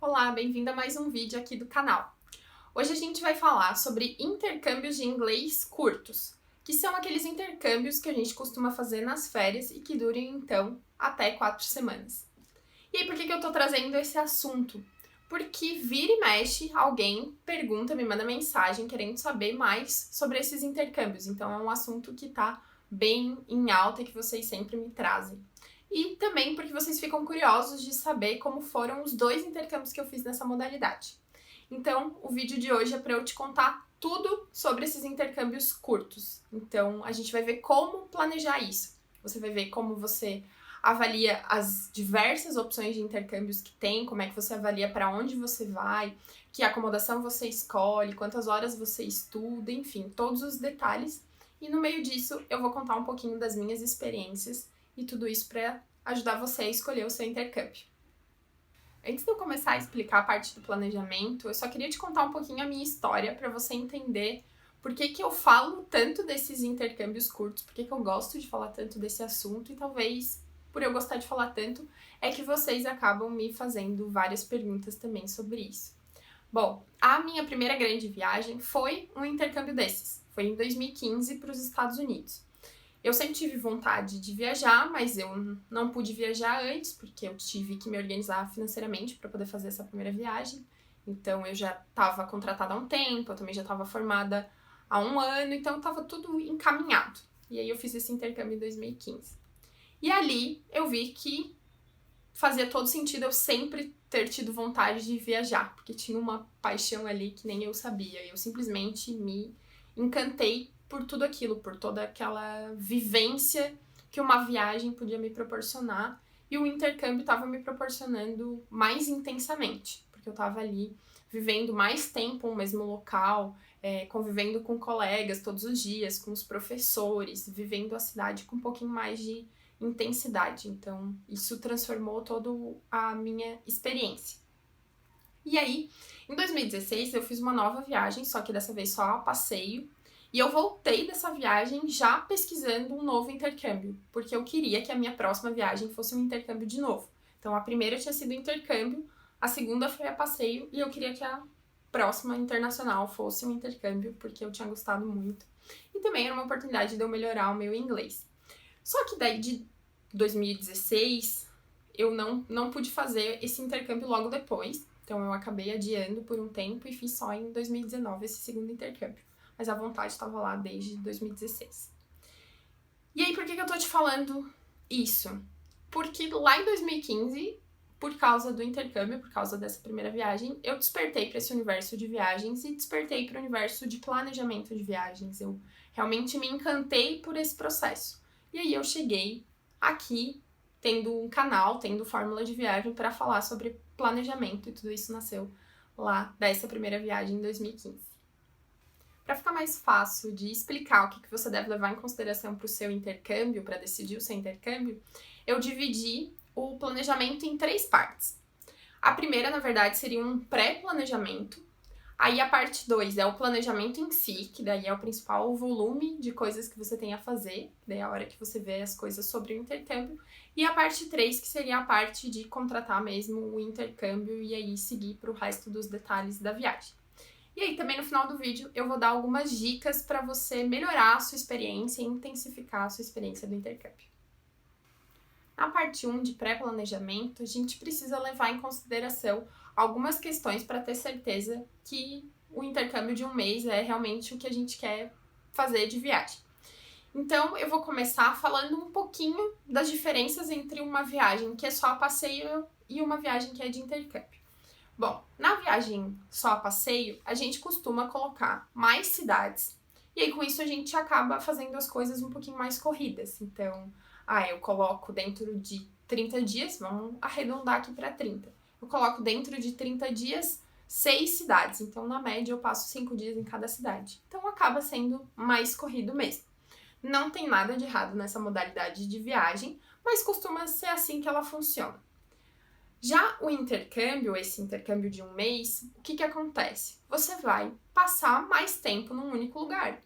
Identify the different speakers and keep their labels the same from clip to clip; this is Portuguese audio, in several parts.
Speaker 1: Olá, bem-vindo a mais um vídeo aqui do canal. Hoje a gente vai falar sobre intercâmbios de inglês curtos, que são aqueles intercâmbios que a gente costuma fazer nas férias e que duram, então, até 4 semanas. E aí, por que eu tô trazendo esse assunto? Porque vira e mexe, alguém pergunta, me manda mensagem querendo saber mais sobre esses intercâmbios. Então, é um assunto que tá bem em alta e que vocês sempre me trazem. E também porque vocês ficam curiosos de saber como foram os 2 intercâmbios que eu fiz nessa modalidade. Então, o vídeo de hoje é para eu te contar tudo sobre esses intercâmbios curtos. Então, a gente vai ver como planejar isso. Você vai ver como você avalia as diversas opções de intercâmbios que tem, como é que você avalia para onde você vai, que acomodação você escolhe, quantas horas você estuda, enfim, todos os detalhes. E no meio disso, eu vou contar um pouquinho das minhas experiências e tudo isso para ajudar você a escolher o seu intercâmbio. Antes de eu começar a explicar a parte do planejamento, eu só queria te contar um pouquinho a minha história para você entender por que eu falo tanto desses intercâmbios curtos, por que eu gosto de falar tanto desse assunto e talvez por eu gostar de falar tanto é que vocês acabam me fazendo várias perguntas também sobre isso. Bom, a minha primeira grande viagem foi um intercâmbio desses. Foi em 2015 para os Estados Unidos. Eu sempre tive vontade de viajar, mas eu não pude viajar antes, porque eu tive que me organizar financeiramente para poder fazer essa primeira viagem. Então eu já estava contratada há um tempo, eu também já estava formada há um ano, então estava tudo encaminhado. E aí eu fiz esse intercâmbio em 2015. E ali eu vi que fazia todo sentido eu sempre ter tido vontade de viajar, porque tinha uma paixão ali que nem eu sabia. Eu simplesmente me encantei por tudo aquilo, por toda aquela vivência que uma viagem podia me proporcionar. E o intercâmbio estava me proporcionando mais intensamente, porque eu estava ali vivendo mais tempo no mesmo local, convivendo com colegas todos os dias, com os professores, vivendo a cidade com um pouquinho mais de intensidade. Então, isso transformou toda a minha experiência. E aí, em 2016, eu fiz uma nova viagem, só que dessa vez só a passeio. E eu voltei dessa viagem já pesquisando um novo intercâmbio, porque eu queria que a minha próxima viagem fosse um intercâmbio de novo. Então, a primeira tinha sido intercâmbio, a segunda foi a passeio, e eu queria que a próxima internacional fosse um intercâmbio, porque eu tinha gostado muito. E também era uma oportunidade de eu melhorar o meu inglês. Só que daí de 2016 eu não pude fazer esse intercâmbio logo depois. Então eu acabei adiando por um tempo e fiz só em 2019 esse segundo intercâmbio. Mas a vontade estava lá desde 2016. E aí, por que eu tô te falando isso? Porque lá em 2015, por causa do intercâmbio, por causa dessa primeira viagem, eu despertei para esse universo de viagens e despertei para o universo de planejamento de viagens. Eu realmente me encantei por esse processo. E aí eu cheguei aqui tendo um canal, tendo fórmula de viagem para falar sobre planejamento e tudo isso nasceu lá dessa primeira viagem em 2015. Para ficar mais fácil de explicar o que você deve levar em consideração para o seu intercâmbio, para decidir o seu intercâmbio, eu dividi o planejamento em 3 partes. A primeira, na verdade, seria um pré-planejamento. Aí a parte 2 é o planejamento em si, que daí é o principal volume de coisas que você tem a fazer, daí é a hora que você vê as coisas sobre o intercâmbio. E a parte 3, que seria a parte de contratar mesmo o intercâmbio e aí seguir para o resto dos detalhes da viagem. E aí também no final do vídeo eu vou dar algumas dicas para você melhorar a sua experiência e intensificar a sua experiência do intercâmbio. Na parte 1 de pré-planejamento, a gente precisa levar em consideração algumas questões para ter certeza que o intercâmbio de um mês é realmente o que a gente quer fazer de viagem. Então, eu vou começar falando um pouquinho das diferenças entre uma viagem que é só a passeio e uma viagem que é de intercâmbio. Bom, na viagem só a passeio, a gente costuma colocar mais cidades e aí com isso a gente acaba fazendo as coisas um pouquinho mais corridas. Então, eu coloco dentro de 30 dias, vamos arredondar aqui para 30. Eu coloco dentro de 30 dias 6 cidades, então na média eu passo 5 dias em cada cidade. Então acaba sendo mais corrido mesmo. Não tem nada de errado nessa modalidade de viagem, mas costuma ser assim que ela funciona. Já o intercâmbio, esse intercâmbio de um mês, o que acontece? Você vai passar mais tempo num único lugar.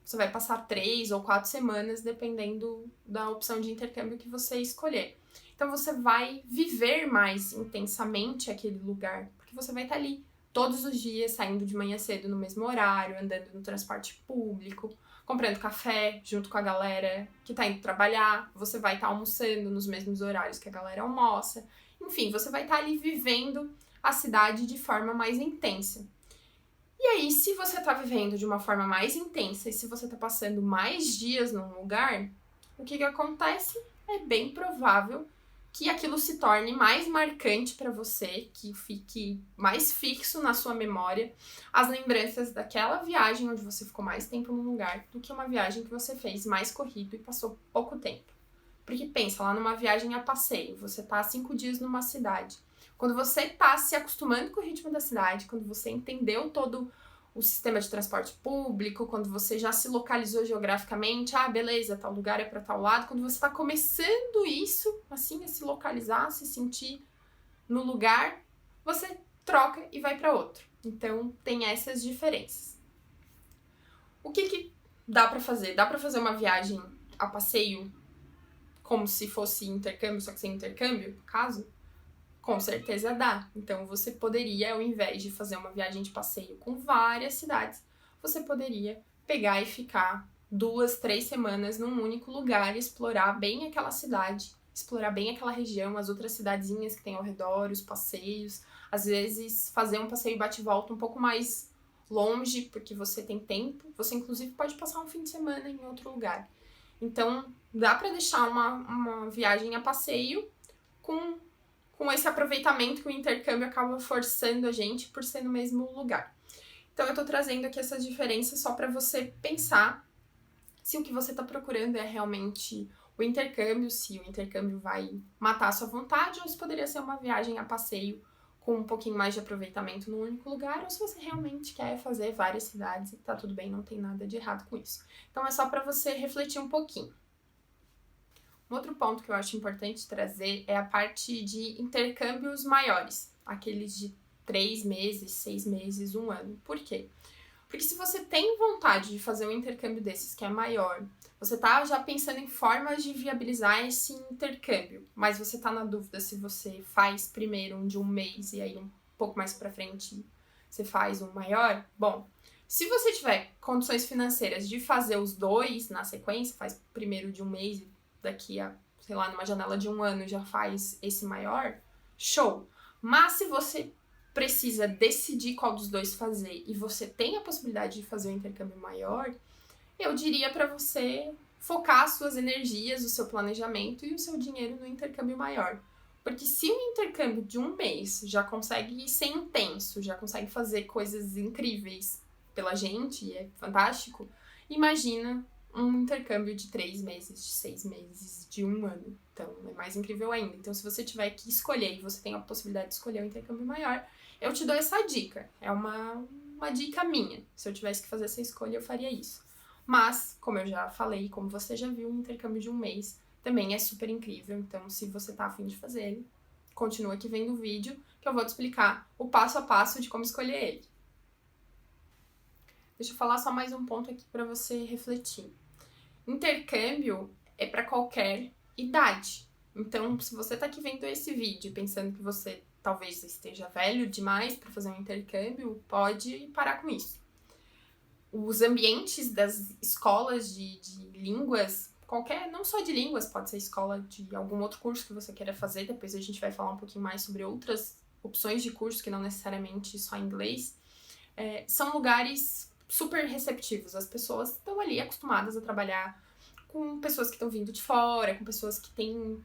Speaker 1: Você vai passar 3 ou 4 semanas, dependendo da opção de intercâmbio que você escolher. Então você vai viver mais intensamente aquele lugar, porque você vai estar ali todos os dias, saindo de manhã cedo no mesmo horário, andando no transporte público, comprando café junto com a galera que tá indo trabalhar, você vai estar almoçando nos mesmos horários que a galera almoça. Enfim, você vai estar ali vivendo a cidade de forma mais intensa. E aí, se você tá vivendo de uma forma mais intensa e se você tá passando mais dias num lugar, o que acontece? É bem provável que aquilo se torne mais marcante para você, que fique mais fixo na sua memória as lembranças daquela viagem onde você ficou mais tempo num lugar do que uma viagem que você fez mais corrido e passou pouco tempo. Porque pensa, lá numa viagem a passeio, você tá 5 dias numa cidade. Quando você tá se acostumando com o ritmo da cidade, quando você entendeu todo o sistema de transporte público, quando você já se localizou geograficamente, beleza, tal lugar é para tal lado, quando você está começando isso, assim, a se localizar, a se sentir no lugar, você troca e vai para outro. Então, tem essas diferenças. O que dá para fazer? Dá para fazer uma viagem a passeio como se fosse intercâmbio, só que sem intercâmbio, no caso? Com certeza dá. Então, você poderia, ao invés de fazer uma viagem de passeio com várias cidades, você poderia pegar e ficar 2, 3 semanas num único lugar, explorar bem aquela cidade, explorar bem aquela região, as outras cidadezinhas que tem ao redor, os passeios. Às vezes, fazer um passeio bate-volta um pouco mais longe, porque você tem tempo. Você, inclusive, pode passar um fim de semana em outro lugar. Então, dá para deixar uma viagem a passeio com esse aproveitamento que o intercâmbio acaba forçando a gente por ser no mesmo lugar. Então, eu tô trazendo aqui essas diferenças só para você pensar se o que você tá procurando é realmente o intercâmbio, se o intercâmbio vai matar a sua vontade, ou se poderia ser uma viagem a passeio com um pouquinho mais de aproveitamento no único lugar, ou se você realmente quer fazer várias cidades e tá tudo bem, não tem nada de errado com isso. Então, é só para você refletir um pouquinho. Um outro ponto que eu acho importante trazer é a parte de intercâmbios maiores, aqueles de 3 meses, 6 meses, 1 ano. Por quê? Porque se você tem vontade de fazer um intercâmbio desses que é maior, você tá já pensando em formas de viabilizar esse intercâmbio, mas você tá na dúvida se você faz primeiro um de 1 mês e aí um pouco mais pra frente você faz um maior, bom, se você tiver condições financeiras de fazer os 2 na sequência, faz primeiro de 1 mês e daqui a, sei lá, numa janela de 1 ano já faz esse maior, show! Mas se você precisa decidir qual dos 2 fazer e você tem a possibilidade de fazer um intercâmbio maior, eu diria para você focar as suas energias, o seu planejamento e o seu dinheiro no intercâmbio maior. Porque se um intercâmbio de 1 mês já consegue ser intenso, já consegue fazer coisas incríveis pela gente, e é fantástico, imagina um intercâmbio de 3 meses, de 6 meses, de 1 ano. Então, é mais incrível ainda. Então, se você tiver que escolher e você tem a possibilidade de escolher um intercâmbio maior, eu te dou essa dica. É uma dica minha. Se eu tivesse que fazer essa escolha, eu faria isso. Mas, como eu já falei, como você já viu, um intercâmbio de 1 mês também é super incrível. Então, se você tá afim de fazer ele, continua aqui vendo o vídeo, que eu vou te explicar o passo a passo de como escolher ele. Deixa eu falar só mais um ponto aqui para você refletir. Intercâmbio é para qualquer idade. Então, se você tá aqui vendo esse vídeo pensando que você talvez esteja velho demais para fazer um intercâmbio, pode parar com isso. Os ambientes das escolas de línguas, qualquer, não só de línguas, pode ser escola de algum outro curso que você queira fazer, depois a gente vai falar um pouquinho mais sobre outras opções de curso que não necessariamente só inglês, são lugares super receptivos. As pessoas estão ali acostumadas a trabalhar com pessoas que estão vindo de fora, com pessoas que têm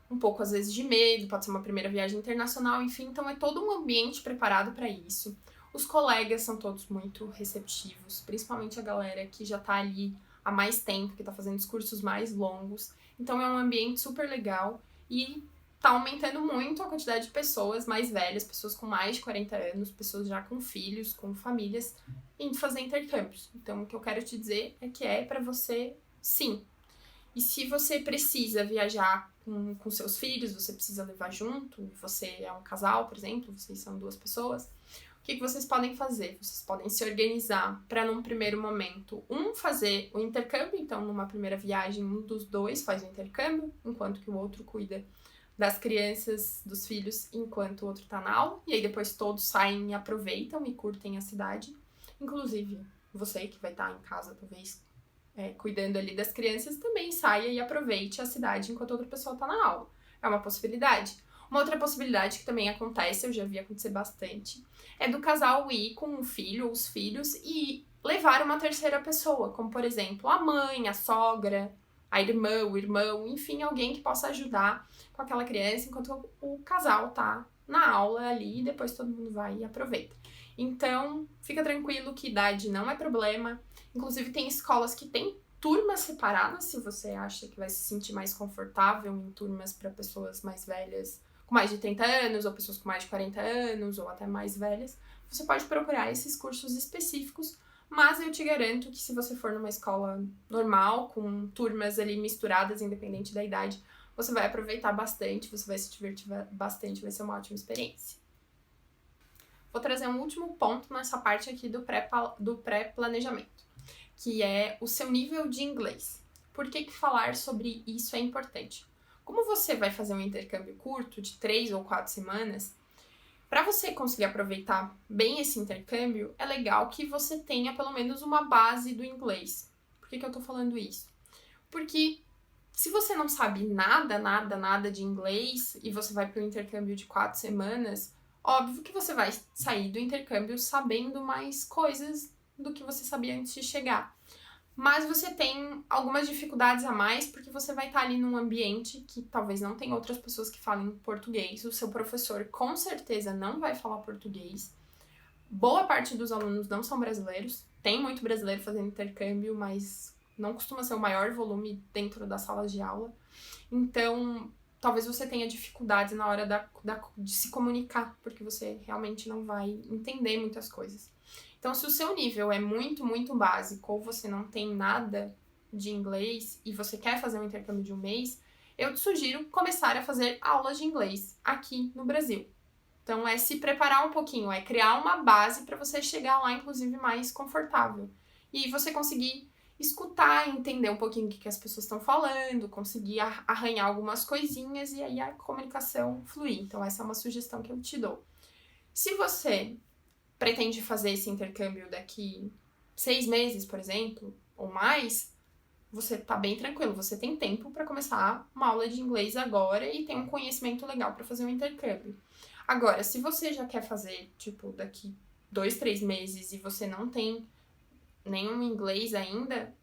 Speaker 1: um pouco, às vezes, de medo, pode ser uma primeira viagem internacional, enfim. Então, é todo um ambiente preparado para isso. Os colegas são todos muito receptivos, principalmente a galera que já tá ali há mais tempo, que tá fazendo os cursos mais longos. Então, é um ambiente super legal e tá aumentando muito a quantidade de pessoas mais velhas, pessoas com mais de 40 anos, pessoas já com filhos, com famílias, indo fazer intercâmbios. Então, o que eu quero te dizer é que é para você, sim. E se você precisa viajar com seus filhos, você precisa levar junto, você é um casal, por exemplo, vocês são 2 pessoas, o que vocês podem fazer? Vocês podem se organizar para, num primeiro momento, fazer o intercâmbio. Então, numa primeira viagem, um dos 2 faz o intercâmbio, enquanto que o outro cuida das crianças, dos filhos, enquanto o outro tá na aula. E aí depois todos saem e aproveitam e curtem a cidade. Inclusive, você que vai estar em casa, talvez, cuidando ali das crianças, também saia e aproveite a cidade enquanto outra pessoa tá na aula. É uma possibilidade. Uma outra possibilidade que também acontece, eu já vi acontecer bastante, é do casal ir com o filho ou os filhos e levar uma terceira pessoa, como por exemplo a mãe, a sogra, a irmã, o irmão, enfim, alguém que possa ajudar com aquela criança enquanto o casal tá na aula ali e depois todo mundo vai e aproveita. Então, fica tranquilo que idade não é problema. Inclusive, tem escolas que têm turmas separadas, se você acha que vai se sentir mais confortável em turmas para pessoas mais velhas, com mais de 30 anos, ou pessoas com mais de 40 anos, ou até mais velhas. Você pode procurar esses cursos específicos, mas eu te garanto que se você for numa escola normal, com turmas ali misturadas, independente da idade, você vai aproveitar bastante, você vai se divertir bastante, vai ser uma ótima experiência. Vou trazer um último ponto nessa parte aqui do pré-planejamento, que é o seu nível de inglês. Por que falar sobre isso é importante? Como você vai fazer um intercâmbio curto, de 3 ou 4 semanas, para você conseguir aproveitar bem esse intercâmbio, é legal que você tenha pelo menos uma base do inglês. Por que eu tô falando isso? Porque se você não sabe nada de inglês e você vai para um intercâmbio de 4 semanas, óbvio que você vai sair do intercâmbio sabendo mais coisas do que você sabia antes de chegar. Mas você tem algumas dificuldades a mais porque você vai estar ali num ambiente que talvez não tenha outras pessoas que falem português. O seu professor com certeza não vai falar português. Boa parte dos alunos não são brasileiros. Tem muito brasileiro fazendo intercâmbio, mas não costuma ser o maior volume dentro das salas de aula. Então, talvez você tenha dificuldades na hora de se comunicar, porque você realmente não vai entender muitas coisas. Então, se o seu nível é muito básico ou você não tem nada de inglês e você quer fazer um intercâmbio de um mês, eu te sugiro começar a fazer aulas de inglês aqui no Brasil. Então, é se preparar um pouquinho, é criar uma base para você chegar lá, inclusive, mais confortável. E você conseguir escutar, entender um pouquinho o que as pessoas estão falando, conseguir arranhar algumas coisinhas e aí a comunicação fluir. Então, essa é uma sugestão que eu te dou. Se você pretende fazer esse intercâmbio daqui 6 meses, por exemplo, ou mais, você tá bem tranquilo, você tem tempo para começar uma aula de inglês agora e tem um conhecimento legal para fazer um intercâmbio. Agora, se você já quer fazer, tipo, daqui 2, 3 meses e você não tem nenhum inglês ainda,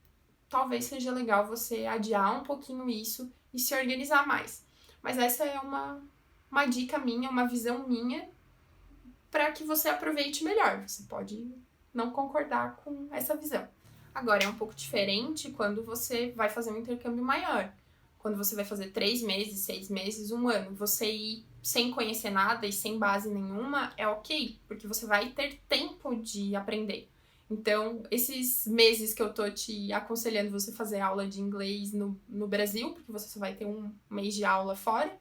Speaker 1: talvez seja legal você adiar um pouquinho isso e se organizar mais. Mas essa é uma dica minha, uma visão minha para que você aproveite melhor. Você pode não concordar com essa visão. Agora, é um pouco diferente quando você vai fazer um intercâmbio maior. Quando você vai fazer 3 meses, 6 meses, 1 ano, você ir sem conhecer nada e sem base nenhuma é ok, porque você vai ter tempo de aprender. Então, esses meses que eu tô te aconselhando você fazer aula de inglês no Brasil, porque você só vai ter um mês de aula fora,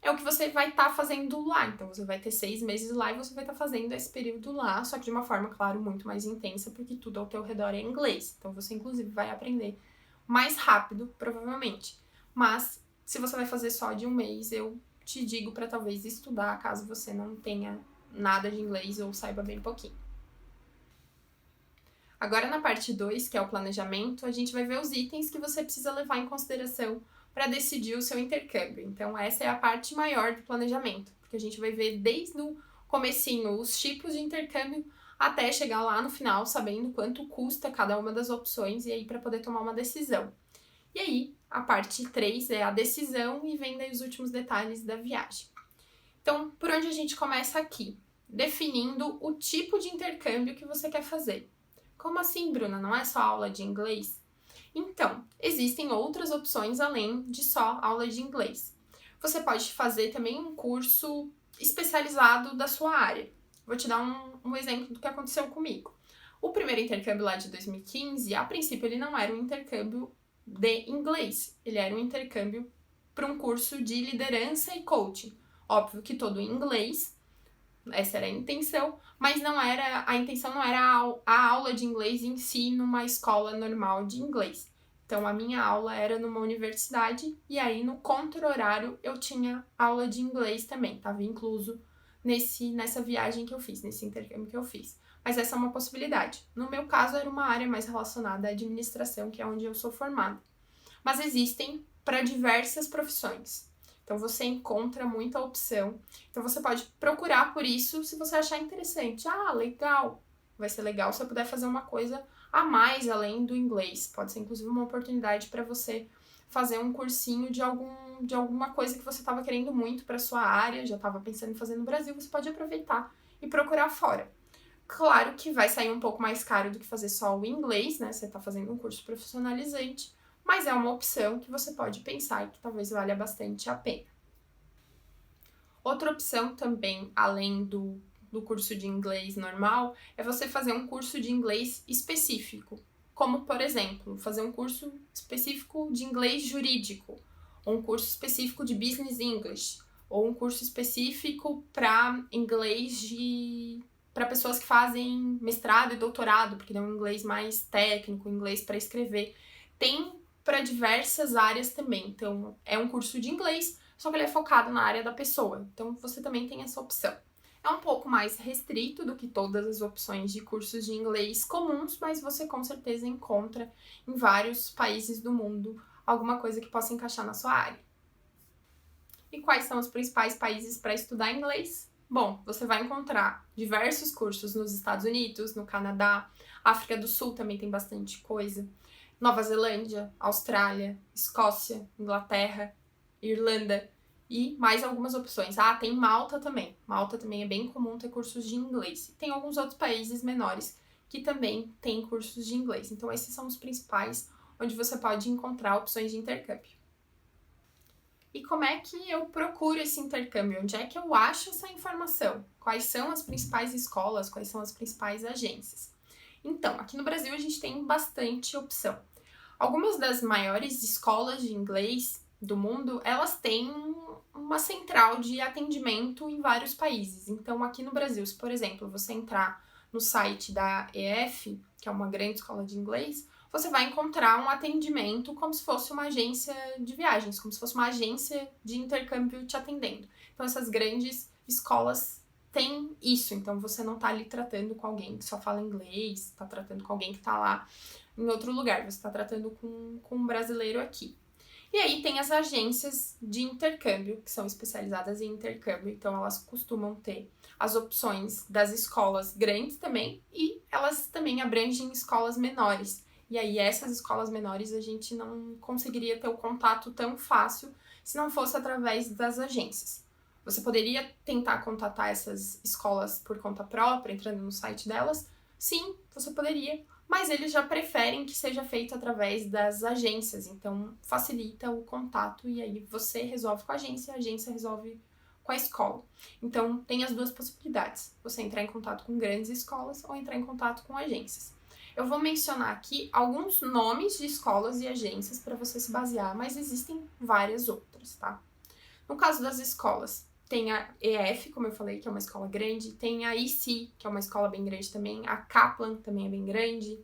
Speaker 1: é o que você vai estar fazendo lá. Então, você vai ter 6 meses lá e você vai estar fazendo esse período lá, só que de uma forma, claro, muito mais intensa, porque tudo ao teu redor é inglês. Então, você, inclusive, vai aprender mais rápido, provavelmente. Mas, se você vai fazer só de um mês, eu te digo para talvez estudar, caso você não tenha nada de inglês ou saiba bem pouquinho. Agora, na parte 2, que é o planejamento, a gente vai ver os itens que você precisa levar em consideração para decidir o seu intercâmbio. Então, essa é a parte maior do planejamento, porque a gente vai ver desde o comecinho os tipos de intercâmbio até chegar lá no final sabendo quanto custa cada uma das opções e aí para poder tomar uma decisão. E aí, a parte 3 é a decisão e vem daí os últimos detalhes da viagem. Então, por onde a gente começa aqui? Definindo o tipo de intercâmbio que você quer fazer. Como assim, Bruna? Não é só aula de inglês? Então, existem outras opções além de só aula de inglês. Você pode fazer também um curso especializado da sua área. Vou te dar um exemplo do que aconteceu comigo. O primeiro intercâmbio lá de 2015, a princípio ele não era um intercâmbio de inglês. Ele era um intercâmbio para um curso de liderança e coaching. Óbvio que todo em inglês, essa era a intenção, mas a intenção não era a aula de inglês em si numa escola normal de inglês. Então, a minha aula era numa universidade e aí no contra-horário eu tinha aula de inglês também, estava incluso nessa viagem que eu fiz, nesse intercâmbio que eu fiz. Mas essa é uma possibilidade. No meu caso, era uma área mais relacionada à administração, que é onde eu sou formada. Mas existem para diversas profissões. Então, você encontra muita opção. Então, você pode procurar por isso se você achar interessante. Ah, legal! Vai ser legal se eu puder fazer uma coisa a mais além do inglês. Pode ser, inclusive, uma oportunidade para você fazer um cursinho de alguma coisa que você estava querendo muito para sua área, já estava pensando em fazer no Brasil, você pode aproveitar e procurar fora. Claro que vai sair um pouco mais caro do que fazer só o inglês, né? Você está fazendo um curso profissionalizante, mas é uma opção que você pode pensar e que talvez valha bastante a pena. Outra opção também, além do curso de inglês normal, é você fazer um curso de inglês específico. Como, por exemplo, fazer um curso específico de inglês jurídico, ou um curso específico de business English, ou um curso específico para inglês para pessoas que fazem mestrado e doutorado, porque é um inglês mais técnico, inglês para escrever. Tem para diversas áreas também. Então, é um curso de inglês, só que ele é focado na área da pessoa. Então, você também tem essa opção. É um pouco mais restrito do que todas as opções de cursos de inglês comuns, mas você com certeza encontra em vários países do mundo alguma coisa que possa encaixar na sua área. E quais são os principais países para estudar inglês? Bom, você vai encontrar diversos cursos nos Estados Unidos, no Canadá, África do Sul também tem bastante coisa, Nova Zelândia, Austrália, Escócia, Inglaterra, Irlanda e mais algumas opções. Ah, tem Malta também. Malta também é bem comum ter cursos de inglês. E tem alguns outros países menores que também têm cursos de inglês. Então, esses são os principais onde você pode encontrar opções de intercâmbio. E como é que eu procuro esse intercâmbio? Onde é que eu acho essa informação? Quais são as principais escolas? Quais são as principais agências? Então, aqui no Brasil a gente tem bastante opção. Algumas das maiores escolas de inglês do mundo, elas têm uma central de atendimento em vários países. Então, aqui no Brasil, se, por exemplo, você entrar no site da EF, que é uma grande escola de inglês, você vai encontrar um atendimento como se fosse uma agência de viagens, como se fosse uma agência de intercâmbio te atendendo. Então, essas grandes escolas têm isso. Então, você não está ali tratando com alguém que só fala inglês, está tratando com alguém que está lá em outro lugar. Você está tratando com um brasileiro aqui. E aí tem as agências de intercâmbio, que são especializadas em intercâmbio. Então, elas costumam ter as opções das escolas grandes também e elas também abrangem escolas menores. E aí, essas escolas menores, a gente não conseguiria ter o contato tão fácil se não fosse através das agências. Você poderia tentar contatar essas escolas por conta própria, entrando no site delas? Sim, você poderia, mas eles já preferem que seja feito através das agências, então facilita o contato e aí você resolve com a agência resolve com a escola. Então, tem as duas possibilidades, você entrar em contato com grandes escolas ou entrar em contato com agências. Eu vou mencionar aqui alguns nomes de escolas e agências para você se basear, mas existem várias outras, tá? No caso das escolas, tem a EF, como eu falei, que é uma escola grande, tem a IC, que é uma escola bem grande também, a Kaplan também é bem grande,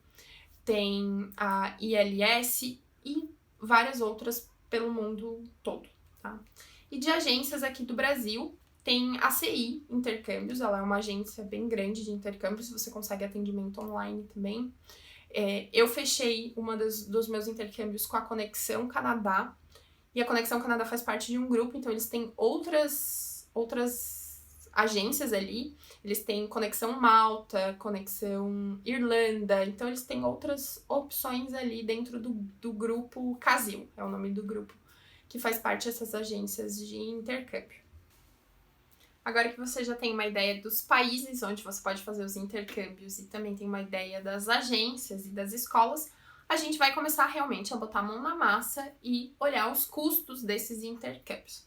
Speaker 1: tem a ILS e várias outras pelo mundo todo, tá? E de agências aqui do Brasil, tem a CI Intercâmbios, ela é uma agência bem grande de intercâmbios, você consegue atendimento online também. Eu fechei dos meus intercâmbios com a Conexão Canadá, e a Conexão Canadá faz parte de um grupo, então eles têm outras agências ali, eles têm Conexão Malta, Conexão Irlanda, então eles têm outras opções ali dentro do grupo Casil, é o nome do grupo que faz parte dessas agências de intercâmbio. Agora que você já tem uma ideia dos países onde você pode fazer os intercâmbios e também tem uma ideia das agências e das escolas, a gente vai começar realmente a botar a mão na massa e olhar os custos desses intercâmbios.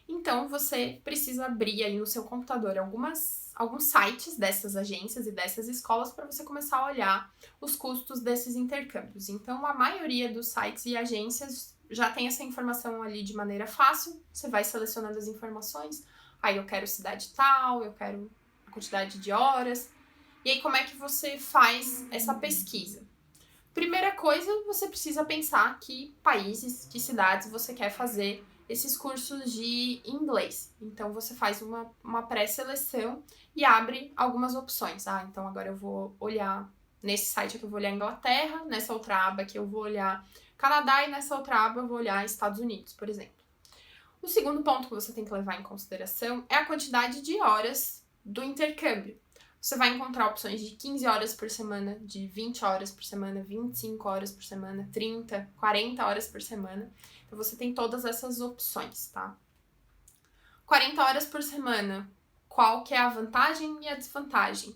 Speaker 1: Então, você precisa abrir aí no seu computador alguns sites dessas agências e dessas escolas para você começar a olhar os custos desses intercâmbios. Então, a maioria dos sites e agências já tem essa informação ali de maneira fácil, você vai selecionando as informações. Aí eu quero cidade tal, eu quero a quantidade de horas. E aí como é que você faz essa pesquisa? Primeira coisa, você precisa pensar que países, que cidades você quer fazer esses cursos de inglês. Então, você faz uma pré-seleção e abre algumas opções. Então agora eu vou olhar, nesse site aqui eu vou olhar Inglaterra, nessa outra aba aqui eu vou olhar Canadá e nessa outra aba eu vou olhar Estados Unidos, por exemplo. O segundo ponto que você tem que levar em consideração é a quantidade de horas do intercâmbio. Você vai encontrar opções de 15 horas por semana, de 20 horas por semana, 25 horas por semana, 30, 40 horas por semana. Então, você tem todas essas opções, tá? 40 horas por semana, qual que é a vantagem e a desvantagem?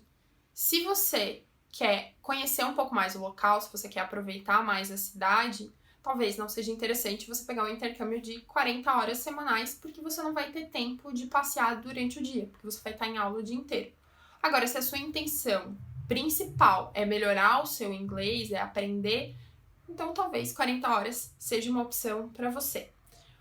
Speaker 1: Se você quer conhecer um pouco mais o local, se você quer aproveitar mais a cidade, talvez não seja interessante você pegar um intercâmbio de 40 horas semanais, porque você não vai ter tempo de passear durante o dia, porque você vai estar em aula o dia inteiro. Agora, se a sua intenção principal é melhorar o seu inglês, é aprender, então talvez 40 horas seja uma opção para você.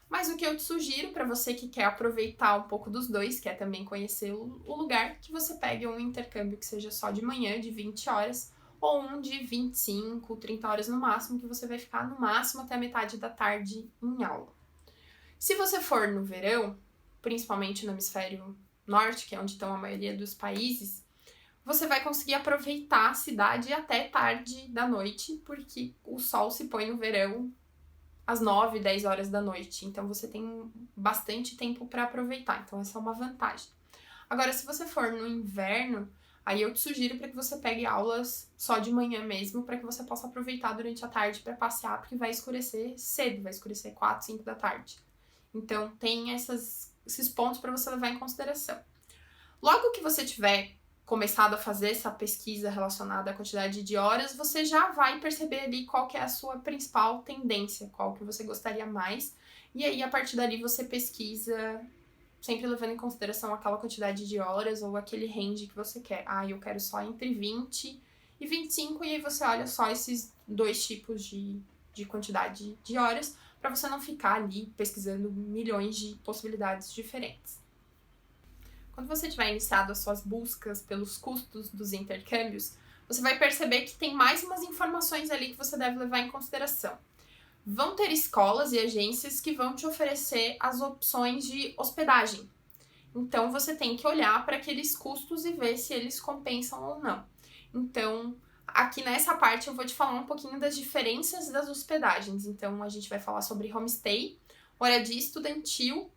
Speaker 1: Mas o que eu te sugiro para você que quer aproveitar um pouco dos dois, quer também conhecer o lugar, que você pegue um intercâmbio que seja só de manhã, de 20 horas, ou um de 25, 30 horas no máximo, que você vai ficar no máximo até a metade da tarde em aula. Se você for no verão, principalmente no hemisfério norte, que é onde estão a maioria dos países, você vai conseguir aproveitar a cidade até tarde da noite, porque o sol se põe no verão às 9, 10 horas da noite. Então, você tem bastante tempo para aproveitar. Então, essa é uma vantagem. Agora, se você for no inverno, aí eu te sugiro para que você pegue aulas só de manhã mesmo, para que você possa aproveitar durante a tarde para passear, porque vai escurecer cedo, vai escurecer 4, 5 da tarde. Então, tem esses pontos para você levar em consideração. Logo que você tiver começado a fazer essa pesquisa relacionada à quantidade de horas, você já vai perceber ali qual que é a sua principal tendência, qual que você gostaria mais. E aí, a partir dali, você pesquisa, sempre levando em consideração aquela quantidade de horas ou aquele range que você quer. Eu quero só entre 20 e 25, e aí você olha só esses dois tipos de quantidade de horas, para você não ficar ali pesquisando milhões de possibilidades diferentes. Quando você tiver iniciado as suas buscas pelos custos dos intercâmbios, você vai perceber que tem mais umas informações ali que você deve levar em consideração. Vão ter escolas e agências que vão te oferecer as opções de hospedagem. Então, você tem que olhar para aqueles custos e ver se eles compensam ou não. Então, aqui nessa parte eu vou te falar um pouquinho das diferenças das hospedagens. Então, a gente vai falar sobre homestay, moradia estudantil,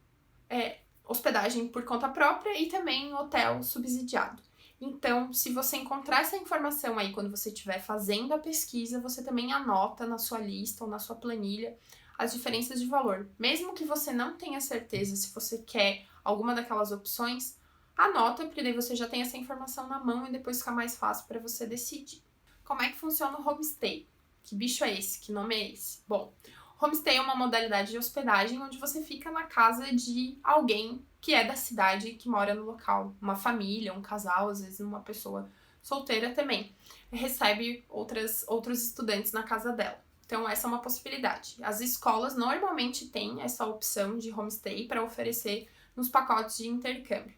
Speaker 1: hospedagem por conta própria e também hotel subsidiado. Então, se você encontrar essa informação aí quando você estiver fazendo a pesquisa, você também anota na sua lista ou na sua planilha as diferenças de valor. Mesmo que você não tenha certeza se você quer alguma daquelas opções, anota, porque daí você já tem essa informação na mão e depois fica mais fácil para você decidir. Como é que funciona o homestay? Que bicho é esse? Que nome é esse? Bom, homestay é uma modalidade de hospedagem onde você fica na casa de alguém que é da cidade, que mora no local. Uma família, um casal, às vezes uma pessoa solteira também. Recebe outros estudantes na casa dela. Então, essa é uma possibilidade. As escolas normalmente têm essa opção de homestay para oferecer nos pacotes de intercâmbio.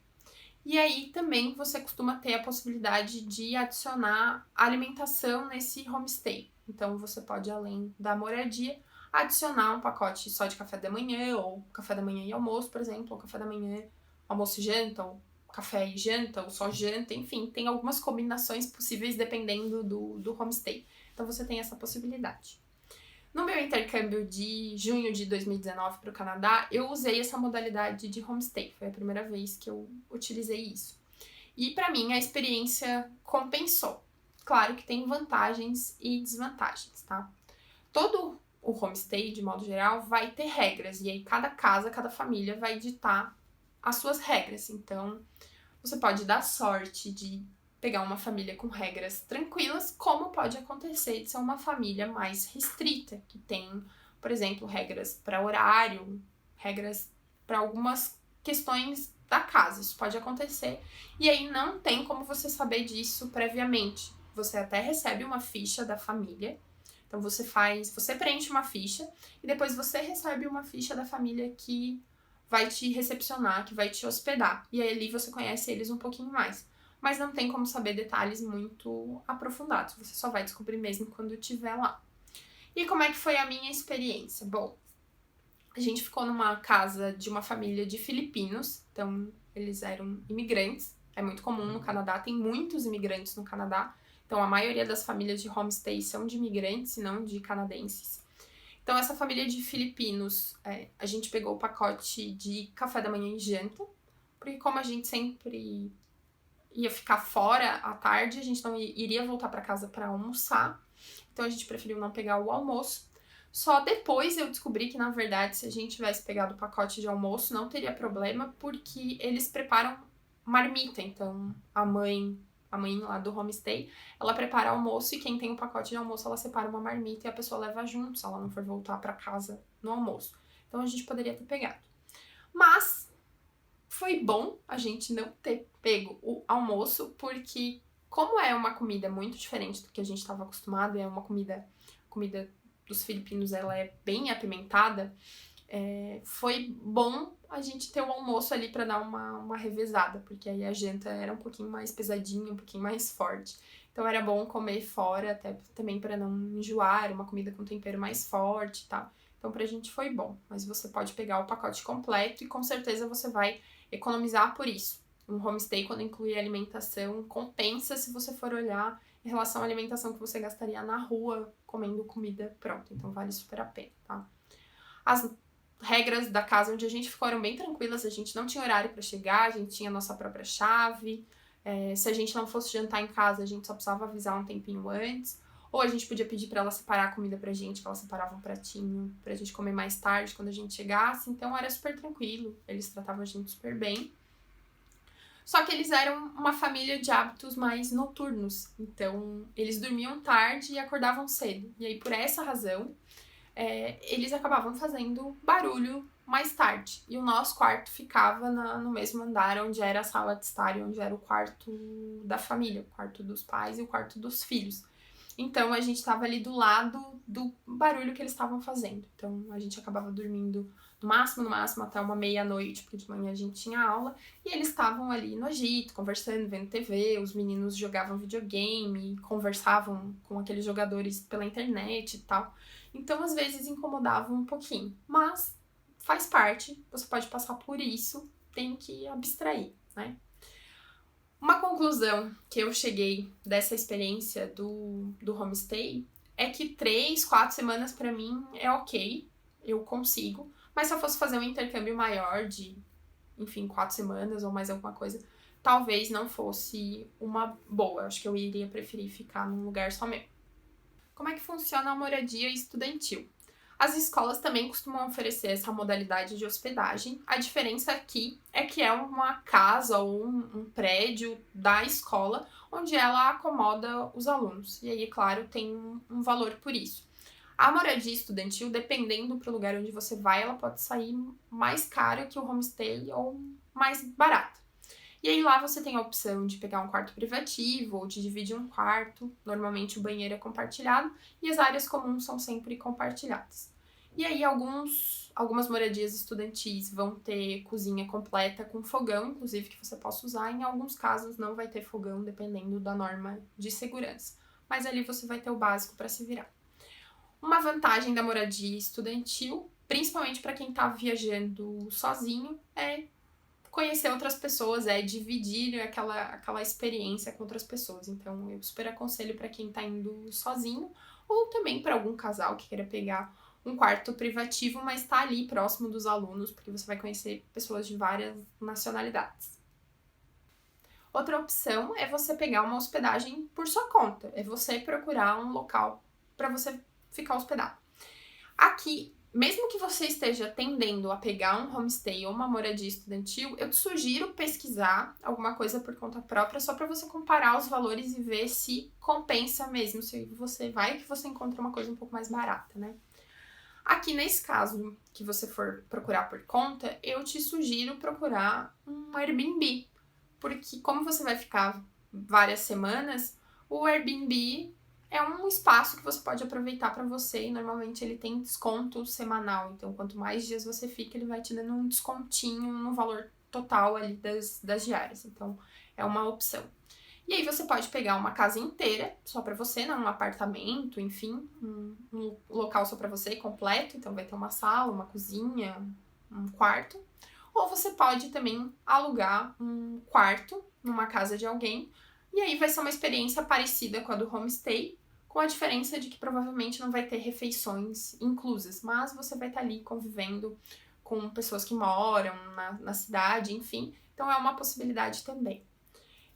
Speaker 1: E aí também você costuma ter a possibilidade de adicionar alimentação nesse homestay. Então, você pode, além da moradia, adicionar um pacote só de café da manhã, ou café da manhã e almoço, por exemplo, ou café da manhã, almoço e janta, ou café e janta, ou só janta, enfim, tem algumas combinações possíveis dependendo do homestay. Então, você tem essa possibilidade. No meu intercâmbio de junho de 2019 para o Canadá, eu usei essa modalidade de homestay. Foi a primeira vez que eu utilizei isso. E para mim a experiência compensou. Claro que tem vantagens e desvantagens, tá? Todo o homestay, de modo geral, vai ter regras. E aí cada casa, cada família vai ditar as suas regras. Então, você pode dar sorte de pegar uma família com regras tranquilas, como pode acontecer de ser uma família mais restrita, que tem, por exemplo, regras para horário, regras para algumas questões da casa. Isso pode acontecer. E aí não tem como você saber disso previamente. Você até recebe uma ficha da família. Então você preenche uma ficha e depois você recebe uma ficha da família que vai te recepcionar, que vai te hospedar. E aí ali você conhece eles um pouquinho mais. mas não tem como saber detalhes muito aprofundados. Você só vai descobrir mesmo quando estiver lá. E como é que foi a minha experiência? Bom, a gente ficou numa casa de uma família de filipinos, então eles eram imigrantes. É muito comum no Canadá, tem muitos imigrantes no Canadá. Então a maioria das famílias de homestay são de imigrantes e não de canadenses. Então essa família de filipinos, a gente pegou o pacote de café da manhã e janta, porque como a gente sempre ia ficar fora à tarde, a gente não iria voltar para casa para almoçar. Então a gente preferiu não pegar o almoço. Só depois eu descobri que, na verdade, se a gente tivesse pegado o pacote de almoço, não teria problema, porque eles preparam marmita. Então, a mãe lá do homestay, ela prepara almoço e quem tem o pacote de almoço, ela separa uma marmita e a pessoa leva junto, se ela não for voltar para casa no almoço. Então, a gente poderia ter pegado. Mas foi bom a gente não ter pego o almoço, porque como é uma comida muito diferente do que a gente estava acostumado, é uma comida dos filipinos, ela é bem apimentada, foi bom a gente ter o almoço ali para dar uma revezada, porque aí a janta era um pouquinho mais pesadinha, um pouquinho mais forte. Então era bom comer fora, até também para não enjoar, era uma comida com tempero mais forte e tal. Então pra gente foi bom, mas você pode pegar o pacote completo e com certeza você vai economizar por isso. Um homestay, quando inclui alimentação, compensa se você for olhar em relação à alimentação que você gastaria na rua comendo comida pronta. Então vale super a pena, tá? As regras da casa onde a gente ficou eram bem tranquilas, a gente não tinha horário para chegar, a gente tinha a nossa própria chave. Se a gente não fosse jantar em casa, a gente só precisava avisar um tempinho antes. Ou a gente podia pedir para ela separar a comida pra gente, que ela separava um pratinho pra gente comer mais tarde, quando a gente chegasse. Então era super tranquilo, eles tratavam a gente super bem. Só que eles eram uma família de hábitos mais noturnos. Então, eles dormiam tarde e acordavam cedo. E aí, por essa razão, eles acabavam fazendo barulho mais tarde. E o nosso quarto ficava no mesmo andar onde era a sala de estar e onde era o quarto da família, o quarto dos pais e o quarto dos filhos. Então, a gente estava ali do lado do barulho que eles estavam fazendo. Então, a gente acabava dormindo no máximo, até uma meia-noite, porque de manhã a gente tinha aula. E eles estavam ali no agito, conversando, vendo TV. Os meninos jogavam videogame, conversavam com aqueles jogadores pela internet e tal. Então, às vezes, incomodavam um pouquinho. Mas faz parte, você pode passar por isso, tem que abstrair, né? Uma conclusão que eu cheguei dessa experiência do homestay é que 3, 4 semanas pra mim é ok, eu consigo. Mas se eu fosse fazer um intercâmbio maior de, enfim, 4 semanas ou mais alguma coisa, talvez não fosse uma boa. Acho que eu iria preferir ficar num lugar só meu. Como é que funciona a moradia estudantil? As escolas também costumam oferecer essa modalidade de hospedagem. A diferença aqui é que é uma casa ou um prédio da escola onde ela acomoda os alunos. E aí, é claro, tem um valor por isso. A moradia estudantil, dependendo pro lugar onde você vai, ela pode sair mais cara que o homestay ou mais barata. E aí lá você tem a opção de pegar um quarto privativo ou de dividir um quarto. Normalmente o banheiro é compartilhado e as áreas comuns são sempre compartilhadas. E aí algumas moradias estudantis vão ter cozinha completa com fogão, inclusive que você possa usar. Em alguns casos não vai ter fogão, dependendo da norma de segurança. Mas ali você vai ter o básico para se virar. Uma vantagem da moradia estudantil, principalmente para quem está viajando sozinho, é conhecer outras pessoas, dividir aquela experiência com outras pessoas. Então, eu super aconselho para quem tá indo sozinho ou também para algum casal que queira pegar um quarto privativo, mas tá ali próximo dos alunos, porque você vai conhecer pessoas de várias nacionalidades. Outra opção é você pegar uma hospedagem por sua conta, é você procurar um local para você ficar hospedado. Aqui, mesmo que você esteja tendendo a pegar um homestay ou uma moradia estudantil, eu te sugiro pesquisar alguma coisa por conta própria, só para você comparar os valores e ver se compensa mesmo, se você vai que você encontra uma coisa um pouco mais barata, né? Aqui, nesse caso que você for procurar por conta, eu te sugiro procurar um Airbnb, porque como você vai ficar várias semanas, o Airbnb é um espaço que você pode aproveitar para você e normalmente ele tem desconto semanal. Então, quanto mais dias você fica, ele vai te dando um descontinho no valor total ali das diárias. Então, é uma opção. E aí você pode pegar uma casa inteira, só para você, não um apartamento, enfim, um local só para você completo. Então vai ter uma sala, uma cozinha, um quarto. Ou você pode também alugar um quarto numa casa de alguém. E aí vai ser uma experiência parecida com a do homestay, com a diferença de que provavelmente não vai ter refeições inclusas, mas você vai estar ali convivendo com pessoas que moram na cidade, enfim. Então é uma possibilidade também.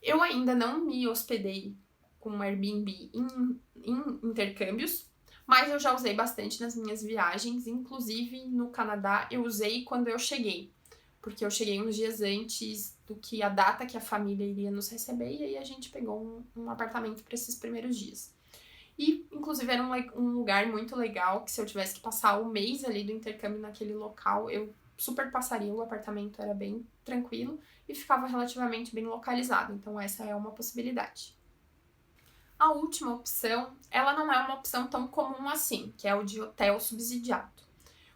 Speaker 1: Eu ainda não me hospedei com um Airbnb em intercâmbios, mas eu já usei bastante nas minhas viagens, inclusive no Canadá eu usei quando eu cheguei, porque eu cheguei uns dias antes do que a data que a família iria nos receber, e aí a gente pegou um apartamento para esses primeiros dias. E, inclusive, era um lugar muito legal, que se eu tivesse que passar o mês ali do intercâmbio naquele local, eu super passaria, o apartamento era bem tranquilo e ficava relativamente bem localizado, então essa é uma possibilidade. A última opção, ela não é uma opção tão comum assim, que é o de hotel subsidiado.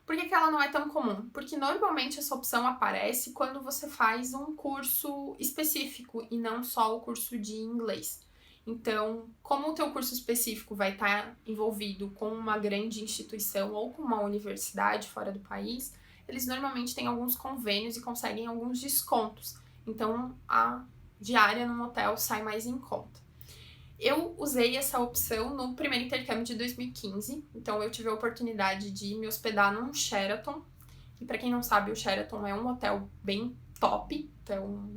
Speaker 1: Por que ela não é tão comum? Porque normalmente essa opção aparece quando você faz um curso específico e não só o curso de inglês. Então, como o teu curso específico vai estar envolvido com uma grande instituição ou com uma universidade fora do país, eles normalmente têm alguns convênios e conseguem alguns descontos. Então, a diária num hotel sai mais em conta. Eu usei essa opção no primeiro intercâmbio de 2015, então eu tive a oportunidade de me hospedar num Sheraton. E para quem não sabe, o Sheraton é um hotel bem top, então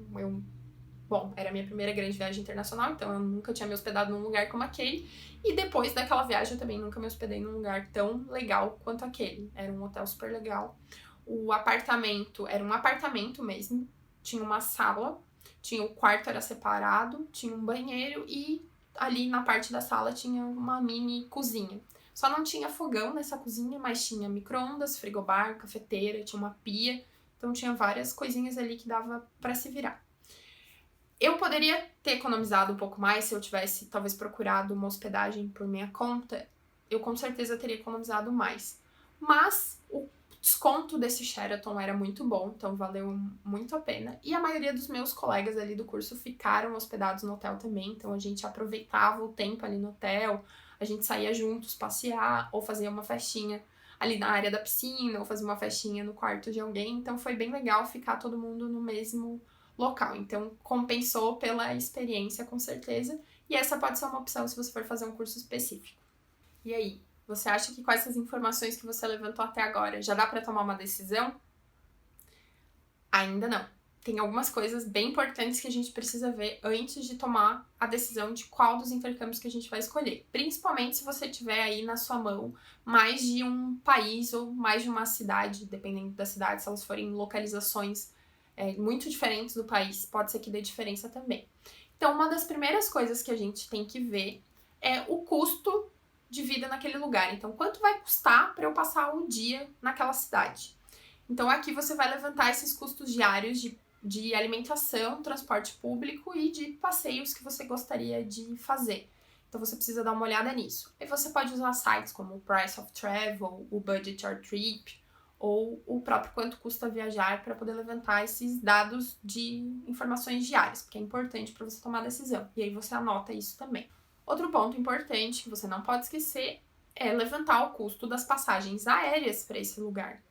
Speaker 1: era a minha primeira grande viagem internacional, então eu nunca tinha me hospedado num lugar como aquele. E depois daquela viagem eu também nunca me hospedei num lugar tão legal quanto aquele. Era um hotel super legal. O apartamento era um apartamento mesmo, tinha uma sala, tinha o quarto era separado, tinha um banheiro e ali na parte da sala tinha uma mini cozinha. Só não tinha fogão nessa cozinha, mas tinha micro-ondas, frigobar, cafeteira, tinha uma pia. Então tinha várias coisinhas ali que dava para se virar. Eu poderia ter economizado um pouco mais se eu tivesse talvez procurado uma hospedagem por minha conta. Eu com certeza teria economizado mais. Mas o desconto desse Sheraton era muito bom, então valeu muito a pena. E a maioria dos meus colegas ali do curso ficaram hospedados no hotel também, então a gente aproveitava o tempo ali no hotel, a gente saía juntos passear ou fazia uma festinha ali na área da piscina ou fazia uma festinha no quarto de alguém, então foi bem legal ficar todo mundo no mesmo local. Então compensou pela experiência com certeza, e essa pode ser uma opção se você for fazer um curso específico. E aí? Você acha que com essas informações que você levantou até agora já dá para tomar uma decisão? Ainda não. Tem algumas coisas bem importantes que a gente precisa ver antes de tomar a decisão de qual dos intercâmbios que a gente vai escolher. Principalmente se você tiver aí na sua mão mais de um país ou mais de uma cidade, dependendo da cidade, se elas forem localizações muito diferentes do país, pode ser que dê diferença também. Então, uma das primeiras coisas que a gente tem que ver é o custo de vida naquele lugar. Então, quanto vai custar para eu passar o dia naquela cidade? Então, aqui você vai levantar esses custos diários de alimentação, transporte público e de passeios que você gostaria de fazer. Então, você precisa dar uma olhada nisso. Aí você pode usar sites como o Price of Travel, o Budget Your Trip ou o próprio quanto custa viajar para poder levantar esses dados de informações diárias, porque é importante para você tomar a decisão. E aí você anota isso também. Outro ponto importante que você não pode esquecer é levantar o custo das passagens aéreas para esse lugar.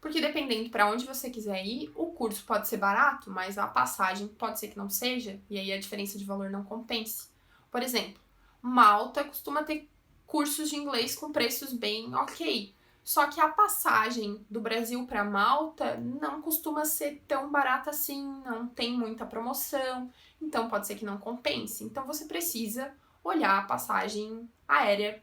Speaker 1: Porque dependendo para onde você quiser ir, o curso pode ser barato, mas a passagem pode ser que não seja, e aí a diferença de valor não compense. Por exemplo, Malta costuma ter cursos de inglês com preços bem ok. Só que a passagem do Brasil para Malta não costuma ser tão barata assim, não tem muita promoção, então pode ser que não compense. Então você precisa olhar a passagem aérea